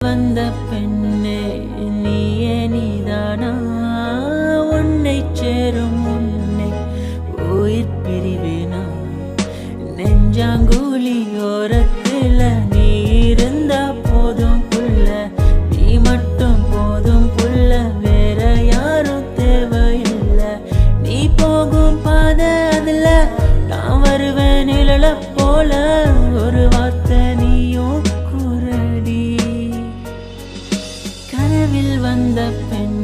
வந்த பெண்ணே நீயே நீதானா உன்னை சேரும் முன்னே உயிர் பிரிவேனா நெஞ்சாங்குழி ஓரத்துல நீ இருந்தா போதும் புள்ள நீ மட்டும் போதும் புள்ள வேற யாரும் தேவையில்லை நீ போகும் பாதை அதுல நான் வருவேன் நிழல போல ஒரு வார்த்தை நீயும் கூறடி கனவில் வந்த பெண்